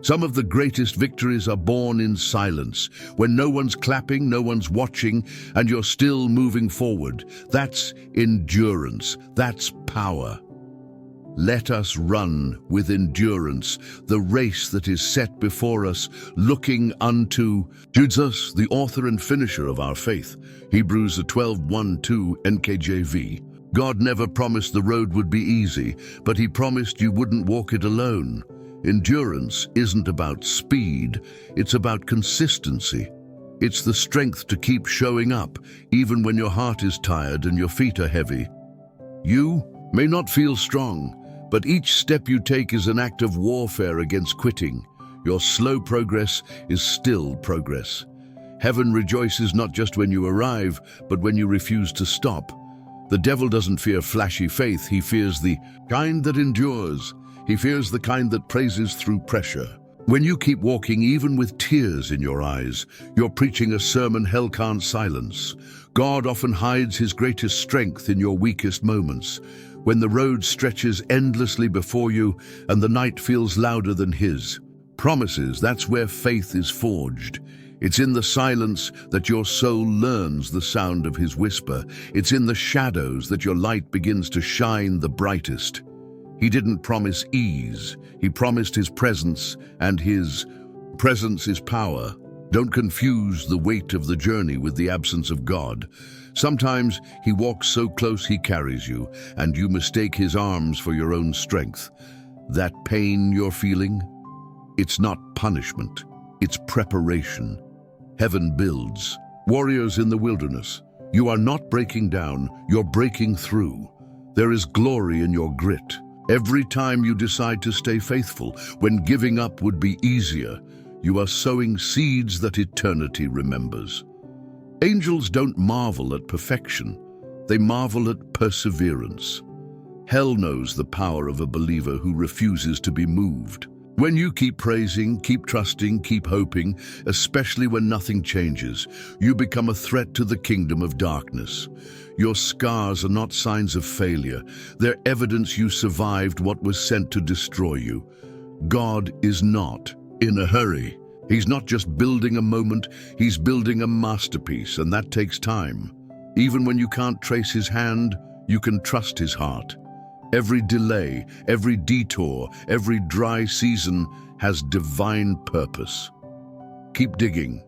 Some of the greatest victories are born in silence, when no one's clapping, no one's watching, and you're still moving forward. That's endurance. That's power. Let us run with endurance the race that is set before us, looking unto Jesus, the author and finisher of our faith. Hebrews 12:1-2 NKJV. God never promised the road would be easy, but He promised you wouldn't walk it alone. Endurance isn't about speed, it's about consistency. It's the strength to keep showing up, even when your heart is tired and your feet are heavy. You may not feel strong, but each step you take is an act of warfare against quitting. Your slow progress is still progress. Heaven rejoices not just when you arrive, but when you refuse to stop. The devil doesn't fear flashy faith, he fears the kind that endures. He fears the kind that praises through pressure. When you keep walking, even with tears in your eyes, you're preaching a sermon hell can't silence. God often hides His greatest strength in your weakest moments. When the road stretches endlessly before you and the night feels louder than His promises, that's where faith is forged. It's in the silence that your soul learns the sound of His whisper. It's in the shadows that your light begins to shine the brightest. He didn't promise ease. He promised His presence, and His presence is power. Don't confuse the weight of the journey with the absence of God. Sometimes He walks so close He carries you, and you mistake His arms for your own strength. That pain you're feeling, it's not punishment, it's preparation. Heaven builds. Warriors in the wilderness, you are not breaking down, you're breaking through. There is glory in your grit. Every time you decide to stay faithful, when giving up would be easier, you are sowing seeds that eternity remembers. Angels don't marvel at perfection, they marvel at perseverance. Hell knows the power of a believer who refuses to be moved. When you keep praising, keep trusting, keep hoping, especially when nothing changes, you become a threat to the kingdom of darkness. Your scars are not signs of failure. They're evidence you survived what was sent to destroy you. God is not in a hurry. He's not just building a moment, He's building a masterpiece, and that takes time. Even when you can't trace His hand, you can trust His heart. Every delay, every detour, every dry season has divine purpose. Keep digging.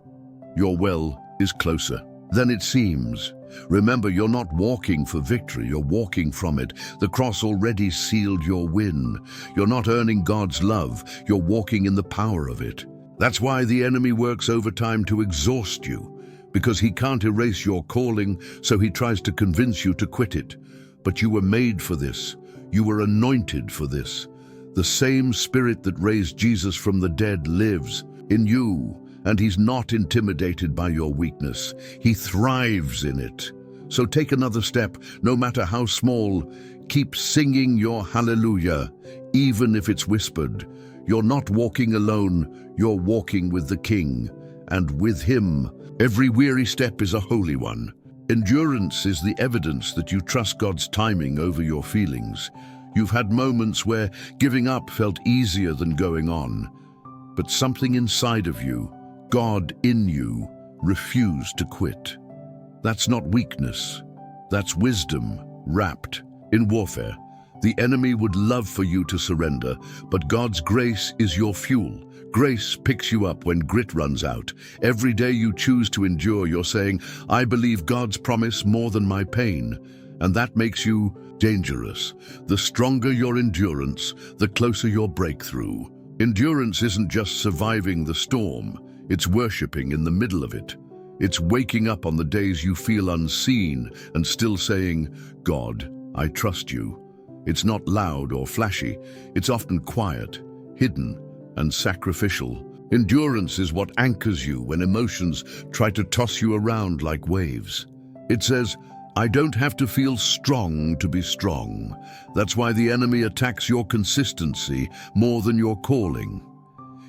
Your well is closer than it seems. Remember, you're not walking for victory, you're walking from it. The cross already sealed your win. You're not earning God's love, you're walking in the power of it. That's why the enemy works overtime to exhaust you, because he can't erase your calling, so he tries to convince you to quit it. But you were made for this. You were anointed for this. The same Spirit that raised Jesus from the dead lives in you, and He's not intimidated by your weakness. He thrives in it. So take another step, no matter how small. Keep singing your hallelujah, even if it's whispered. You're not walking alone, you're walking with the King, and with Him, every weary step is a holy one. Endurance is the evidence that you trust God's timing over your feelings. You've had moments where giving up felt easier than going on, but something inside of you, God in you, refused to quit. That's not weakness, that's wisdom wrapped in warfare. The enemy would love for you to surrender, but God's grace is your fuel. Grace picks you up when grit runs out. Every day you choose to endure, you're saying, I believe God's promise more than my pain. And that makes you dangerous. The stronger your endurance, the closer your breakthrough. Endurance isn't just surviving the storm, it's worshiping in the middle of it. It's waking up on the days you feel unseen and still saying, God, I trust you. It's not loud or flashy, it's often quiet, hidden, and sacrificial. Endurance is what anchors you when emotions try to toss you around like waves. It says, I don't have to feel strong to be strong. That's why the enemy attacks your consistency more than your calling.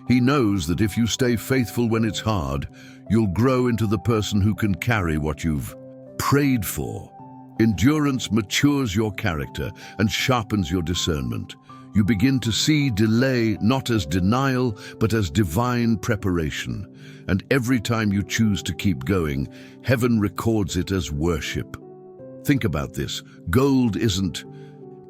He knows that if you stay faithful when it's hard, you'll grow into the person who can carry what you've prayed for. Endurance matures your character and sharpens your discernment. You begin to see delay not as denial, but as divine preparation. And every time you choose to keep going, heaven records it as worship. Think about this. Gold isn't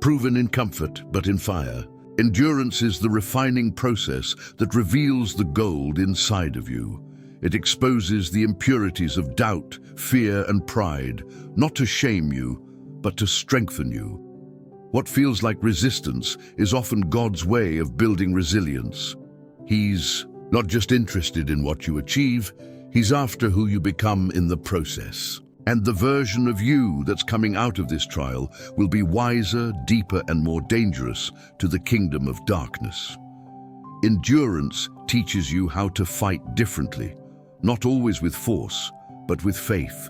proven in comfort, but in fire. Endurance is the refining process that reveals the gold inside of you. It exposes the impurities of doubt, fear, and pride, not to shame you, but to strengthen you. What feels like resistance is often God's way of building resilience. He's not just interested in what you achieve, He's after who you become in the process. And the version of you that's coming out of this trial will be wiser, deeper, and more dangerous to the kingdom of darkness. Endurance teaches you how to fight differently, not always with force, but with faith.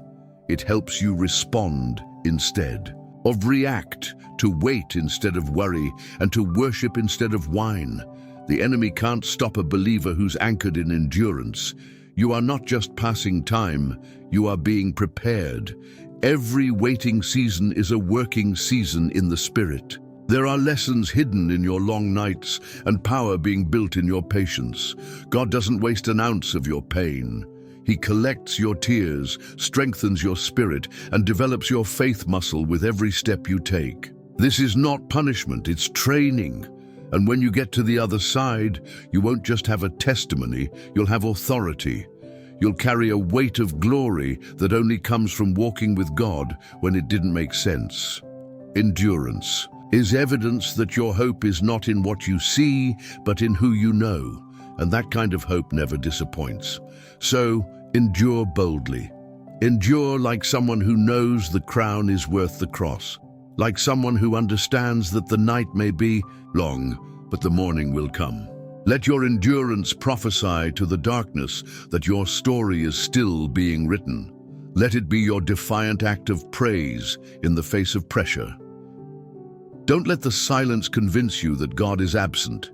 It helps you respond instead of react, to wait instead of worry, and to worship instead of whine. The enemy can't stop a believer who's anchored in endurance. You are not just passing time, you are being prepared. Every waiting season is a working season in the Spirit. There are lessons hidden in your long nights and power being built in your patience. God doesn't waste an ounce of your pain. He collects your tears, strengthens your spirit, and develops your faith muscle with every step you take. This is not punishment, it's training. And when you get to the other side, you won't just have a testimony, you'll have authority. You'll carry a weight of glory that only comes from walking with God when it didn't make sense. Endurance is evidence that your hope is not in what you see, but in who you know. And that kind of hope never disappoints. So, endure boldly. Endure like someone who knows the crown is worth the cross. Like someone who understands that the night may be long, but the morning will come. Let your endurance prophesy to the darkness that your story is still being written. Let it be your defiant act of praise in the face of pressure. Don't let the silence convince you that God is absent.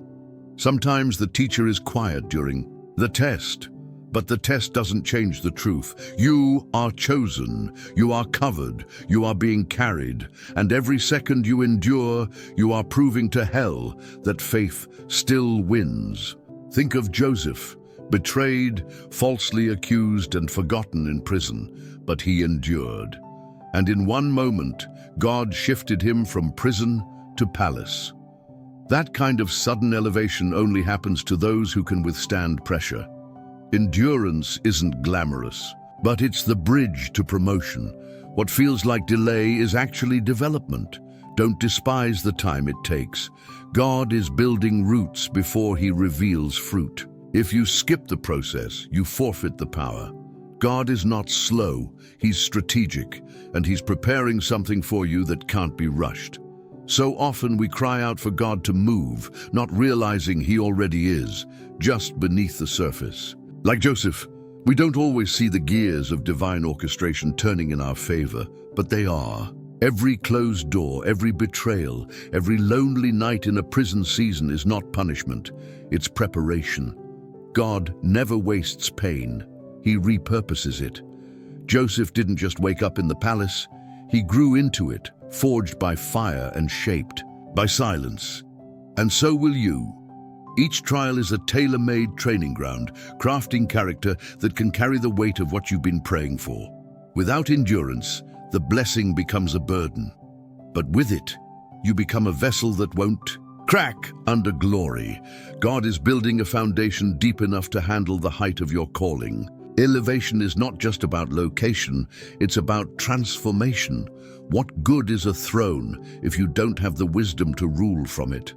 Sometimes the teacher is quiet during the test, but the test doesn't change the truth. You are chosen, you are covered, you are being carried, and every second you endure, you are proving to hell that faith still wins. Think of Joseph, betrayed, falsely accused, and forgotten in prison, but he endured. And in one moment, God shifted him from prison to palace. That kind of sudden elevation only happens to those who can withstand pressure. Endurance isn't glamorous, but it's the bridge to promotion. What feels like delay is actually development. Don't despise the time it takes. God is building roots before He reveals fruit. If you skip the process, you forfeit the power. God is not slow, He's strategic, and He's preparing something for you that can't be rushed. So often we cry out for God to move, not realizing He already is, just beneath the surface. Like Joseph, we don't always see the gears of divine orchestration turning in our favor, but they are. Every closed door, every betrayal, every lonely night in a prison season is not punishment, it's preparation. God never wastes pain, He repurposes it. Joseph didn't just wake up in the palace, he grew into it, forged by fire and shaped by silence. And so will you. Each trial is a tailor-made training ground, crafting character that can carry the weight of what you've been praying for. Without endurance, the blessing becomes a burden. But with it, you become a vessel that won't crack under glory. God is building a foundation deep enough to handle the height of your calling. Elevation is not just about location, it's about transformation. What good is a throne if you don't have the wisdom to rule from it?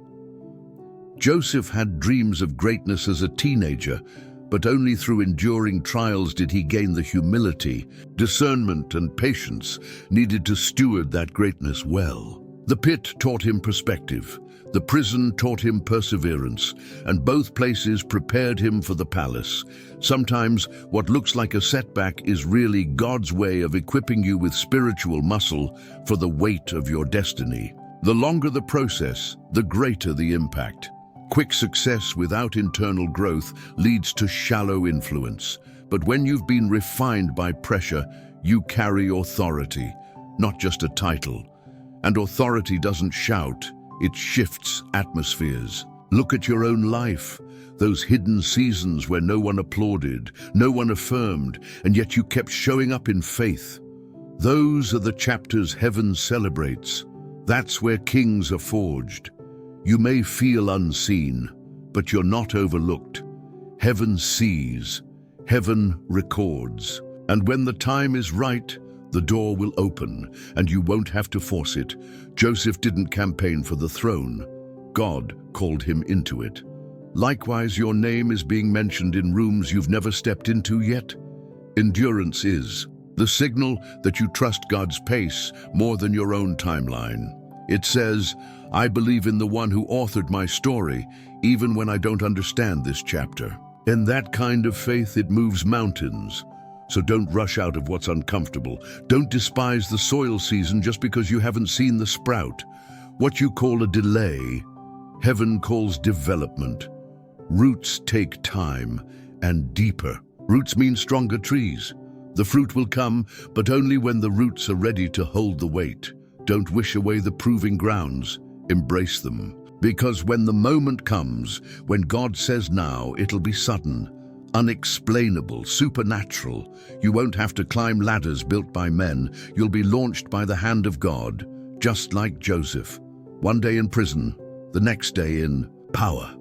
Joseph had dreams of greatness as a teenager, but only through enduring trials did he gain the humility, discernment, and patience needed to steward that greatness well. The pit taught him perspective, the prison taught him perseverance, and both places prepared him for the palace. Sometimes what looks like a setback is really God's way of equipping you with spiritual muscle for the weight of your destiny. The longer the process, the greater the impact. Quick success without internal growth leads to shallow influence. But when you've been refined by pressure, you carry authority, not just a title. And authority doesn't shout, It shifts atmospheres. Look at your own life. Those hidden seasons where no one applauded, no one affirmed, and yet you kept showing up in faith. Those are the chapters heaven celebrates. That's where kings are forged. You may feel unseen, but you're not overlooked. Heaven sees, heaven records. And when the time is right, the door will open, and you won't have to force it. Joseph didn't campaign for the throne. God called him into it. Likewise, your name is being mentioned in rooms you've never stepped into yet. Endurance is the signal that you trust God's pace more than your own timeline. It says, I believe in the one who authored my story, even when I don't understand this chapter. In that kind of faith, it moves mountains. So don't rush out of what's uncomfortable. Don't despise the soil season just because you haven't seen the sprout. What you call a delay, heaven calls development. Roots take time, and deeper. Roots mean stronger trees. The fruit will come, but only when the roots are ready to hold the weight. Don't wish away the proving grounds. Embrace them. Because when the moment comes, when God says now, it'll be sudden, unexplainable, supernatural. You won't have to climb ladders built by men. You'll be launched by the hand of God, just like Joseph. One day in prison, the next day in power.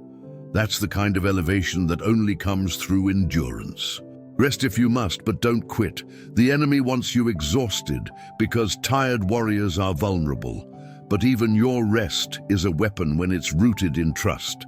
That's the kind of elevation that only comes through endurance. Rest if you must, but don't quit. The enemy wants you exhausted because tired warriors are vulnerable. But even your rest is a weapon when it's rooted in trust.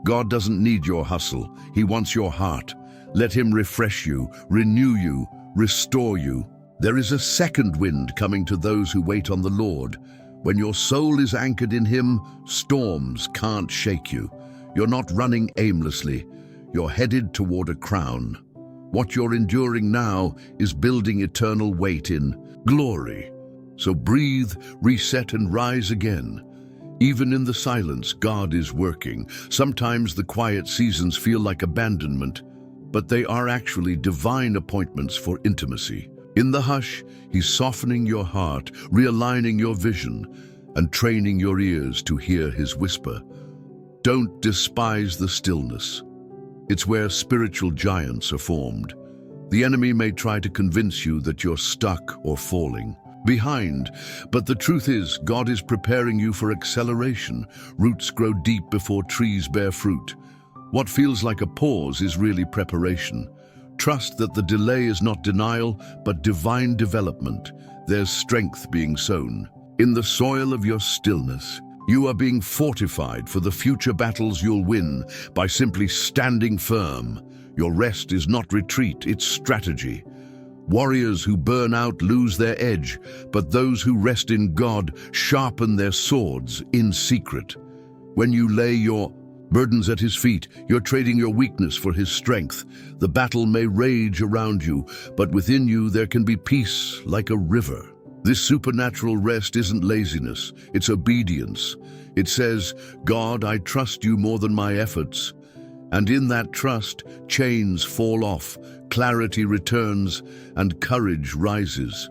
God doesn't need your hustle. He wants your heart. Let him refresh you, renew you, restore you. There is a second wind coming to those who wait on the Lord. When your soul is anchored in him, storms can't shake you. You're not running aimlessly. You're headed toward a crown. What you're enduring now is building eternal weight in glory. So breathe, reset, and rise again. Even in the silence, God is working. Sometimes the quiet seasons feel like abandonment, but they are actually divine appointments for intimacy. In the hush, he's softening your heart, realigning your vision, and training your ears to hear his whisper. Don't despise the stillness. It's where spiritual giants are formed. The enemy may try to convince you that you're stuck or falling behind, but the truth is, God is preparing you for acceleration. Roots grow deep before trees bear fruit. What feels like a pause is really preparation. Trust that the delay is not denial, but divine development. There's strength being sown. In the soil of your stillness, you are being fortified for the future battles you'll win by simply standing firm. Your rest is not retreat, it's strategy. Warriors who burn out lose their edge, but those who rest in God sharpen their swords in secret. When you lay your burdens at his feet, you're trading your weakness for his strength. The battle may rage around you, but within you there can be peace like a river. This supernatural rest isn't laziness, it's obedience. It says, God, I trust you more than my efforts. And in that trust, chains fall off, clarity returns, and courage rises.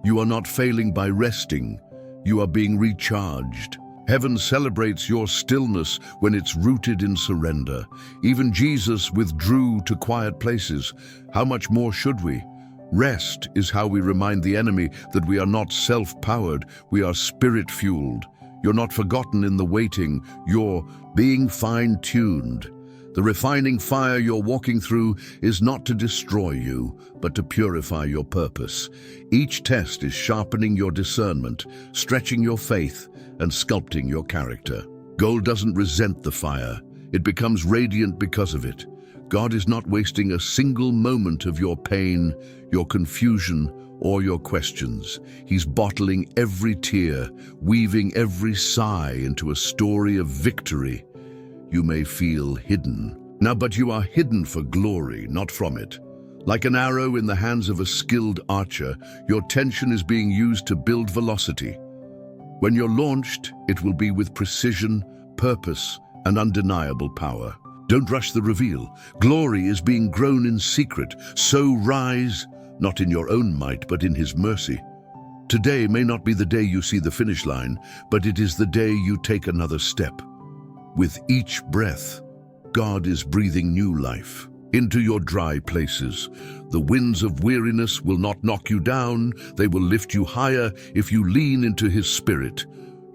You are not failing by resting, you are being recharged. Heaven celebrates your stillness when it's rooted in surrender. Even Jesus withdrew to quiet places. How much more should we? Rest is how we remind the enemy that we are not self-powered, we are spirit-fueled. You're not forgotten in the waiting, you're being fine-tuned. The refining fire you're walking through is not to destroy you, but to purify your purpose. Each test is sharpening your discernment, stretching your faith, and sculpting your character. Gold doesn't resent the fire, it becomes radiant because of it. God is not wasting a single moment of your pain, your confusion, or your questions. He's bottling every tear, weaving every sigh into a story of victory. You may feel hidden. Now, but you are hidden for glory, not from it. Like an arrow in the hands of a skilled archer, your tension is being used to build velocity. When you're launched, it will be with precision, purpose, and undeniable power. Don't rush the reveal. Glory is being grown in secret, so rise, not in your own might, but in his mercy. Today may not be the day you see the finish line, but it is the day you take another step. With each breath, God is breathing new life into your dry places. The winds of weariness will not knock you down, they will lift you higher if you lean into His Spirit.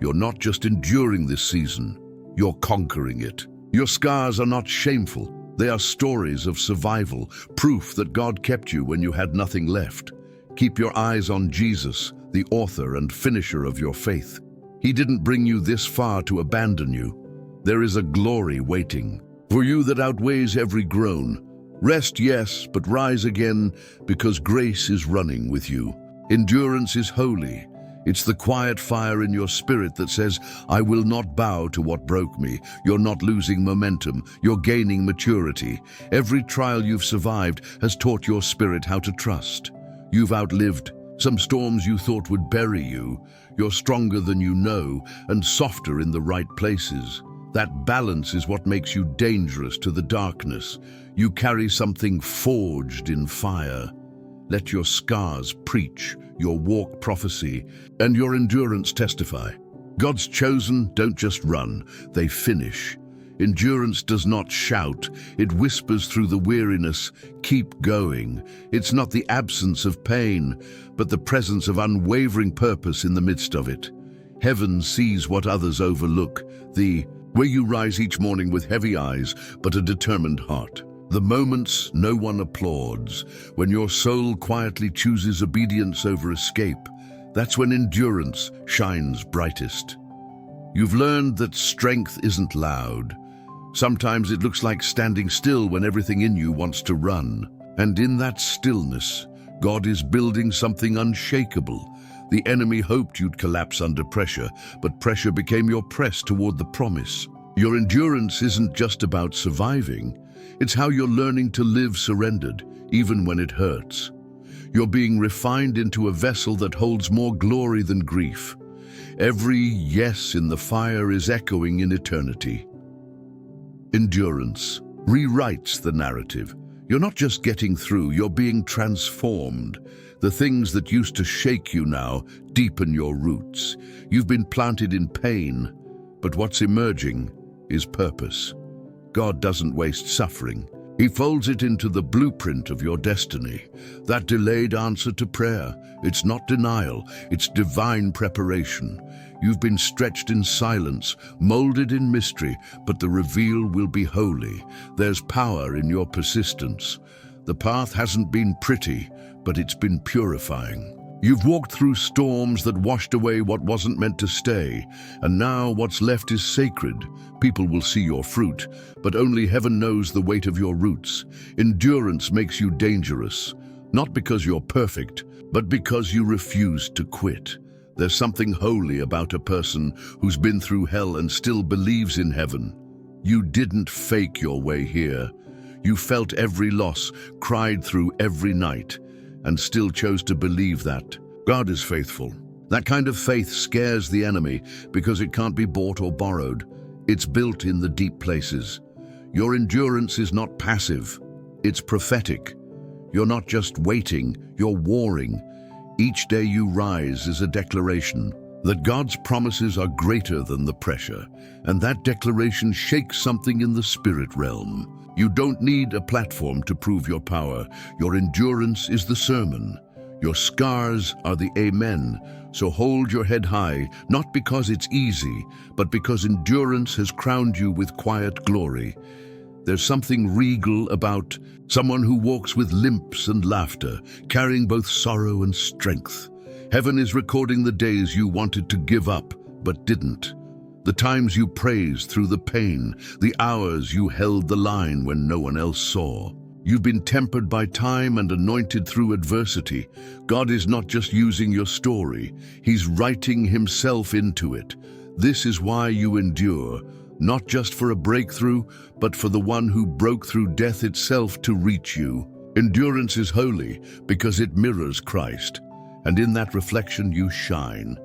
You're not just enduring this season, you're conquering it. Your scars are not shameful, they are stories of survival, proof that God kept you when you had nothing left. Keep your eyes on Jesus, the author and finisher of your faith. He didn't bring you this far to abandon you. There is a glory waiting for you that outweighs every groan. Rest, yes, but rise again, because grace is running with you. Endurance is holy. It's the quiet fire in your spirit that says, I will not bow to what broke me. You're not losing momentum. You're gaining maturity. Every trial you've survived has taught your spirit how to trust. You've outlived some storms you thought would bury you. You're stronger than you know and softer in the right places. That balance is what makes you dangerous to the darkness. You carry something forged in fire. Let your scars preach, your walk prophesy, and your endurance testify. God's chosen don't just run, they finish. Endurance does not shout, it whispers through the weariness, keep going. It's not the absence of pain, but the presence of unwavering purpose in the midst of it. Heaven sees what others overlook, where you rise each morning with heavy eyes, but a determined heart. The moments no one applauds, when your soul quietly chooses obedience over escape, that's when endurance shines brightest. You've learned that strength isn't loud. Sometimes it looks like standing still when everything in you wants to run. And in that stillness, God is building something unshakable. The enemy hoped you'd collapse under pressure, but pressure became your press toward the promise. Your endurance isn't just about surviving. It's how you're learning to live surrendered, even when it hurts. You're being refined into a vessel that holds more glory than grief. Every yes in the fire is echoing in eternity. Endurance rewrites the narrative. You're not just getting through, you're being transformed. The things that used to shake you now deepen your roots. You've been planted in pain, but what's emerging is purpose. God doesn't waste suffering. He folds it into the blueprint of your destiny. That delayed answer to prayer, it's not denial, it's divine preparation. You've been stretched in silence, molded in mystery, but the reveal will be holy. There's power in your persistence. The path hasn't been pretty, but it's been purifying. You've walked through storms that washed away what wasn't meant to stay, and now what's left is sacred. People will see your fruit, but only heaven knows the weight of your roots. Endurance makes you dangerous, not because you're perfect, but because you refuse to quit. There's something holy about a person who's been through hell and still believes in heaven. You didn't fake your way here. You felt every loss, cried through every night, and still chose to believe that God is faithful. That kind of faith scares the enemy because it can't be bought or borrowed. It's built in the deep places. Your endurance is not passive, it's prophetic. You're not just waiting, you're warring. Each day you rise is a declaration that God's promises are greater than the pressure, and that declaration shakes something in the spirit realm. You don't need a platform to prove your power. Your endurance is the sermon. Your scars are the amen. So hold your head high, not because it's easy, but because endurance has crowned you with quiet glory. There's something regal about someone who walks with limps and laughter, carrying both sorrow and strength. Heaven is recording the days you wanted to give up, but didn't. The times you praised through the pain, the hours you held the line when no one else saw. You've been tempered by time and anointed through adversity. God is not just using your story, He's writing Himself into it. This is why you endure, not just for a breakthrough, but for the one who broke through death itself to reach you. Endurance is holy because it mirrors Christ, and in that reflection you shine.